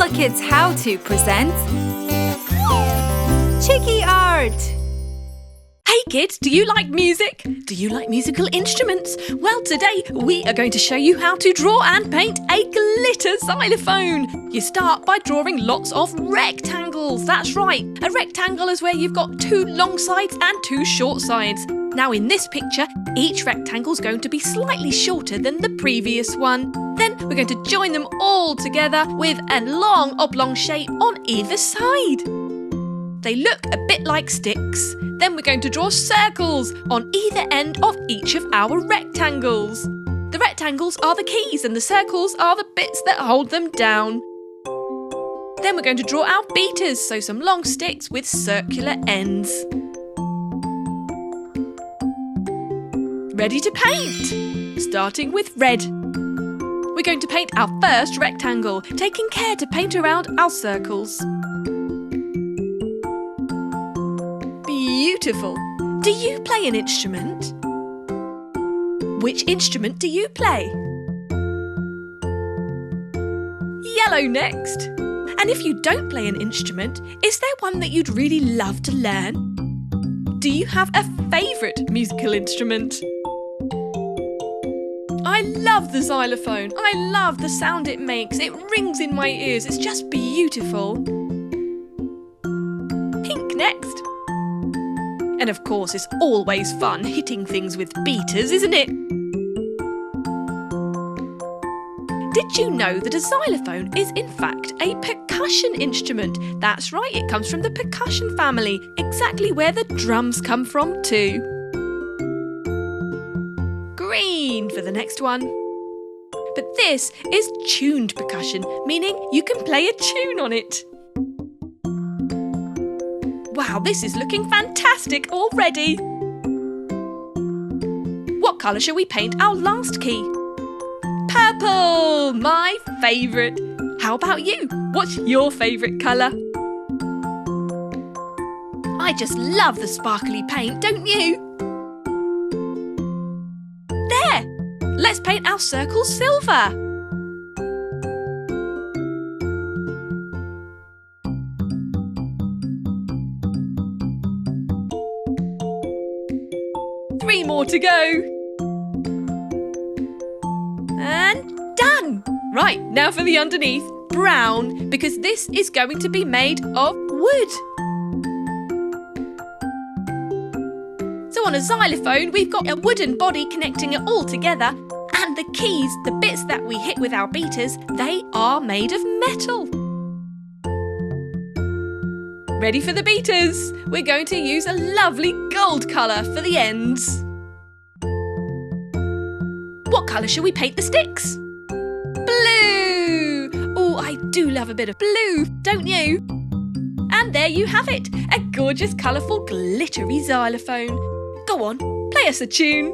HooplaKidz How To presents Chiki Art! Hey kids, do you like music? Do you like musical instruments? Well, today we are going to show you how to draw and paint a glitter xylophone. You start by drawing lots of rectangles. That's right, a rectangle is where you've got two long sides and two short sides. Now in this picture, each rectangle is going to be slightly shorter than the previous one. Then we're going to join them all together with a long oblong shape on either side. They look a bit like sticks. Then we're going to draw circles on either end of each of our rectangles. The rectangles are the keys and the circles are the bits that hold them down. Then we're going to draw our beaters, so some long sticks with circular ends. Ready to paint! Starting with red. We're going to paint our first rectangle, taking care to paint around our circles. Beautiful! Do you play an instrument? Which instrument do you play? Yellow next. And if you don't play an instrument, is there one that you'd really love to learn? Do you have a favourite musical instrument? I love the xylophone. I love the sound it makes. It rings in my ears. It's just beautiful. Pink next. And of course, it's always fun hitting things with beaters, isn't it? Did you know that a xylophone is in fact a percussion instrument? That's right, it comes from the percussion family, exactly where the drums come from too. Green for the next one. But this is tuned percussion, meaning you can play a tune on it. Wow, this is looking fantastic already! What colour shall we paint our last key? Purple! My favourite! How about you? What's your favourite colour? I just love the sparkly paint, don't you? There! Let's paint our circle silver! Three more to go. And done! Right, now for the underneath. Brown, because this is going to be made of wood. So on a xylophone, we've got a wooden body connecting it all together, and the keys, the bits that we hit with our beaters, they are made of metal. Ready for the beaters? We're going to use a lovely gold colour for the ends. What colour shall we paint the sticks? Blue! Oh, I do love a bit of blue, don't you? And there you have it, a gorgeous, colourful, glittery xylophone. Go on, play us a tune.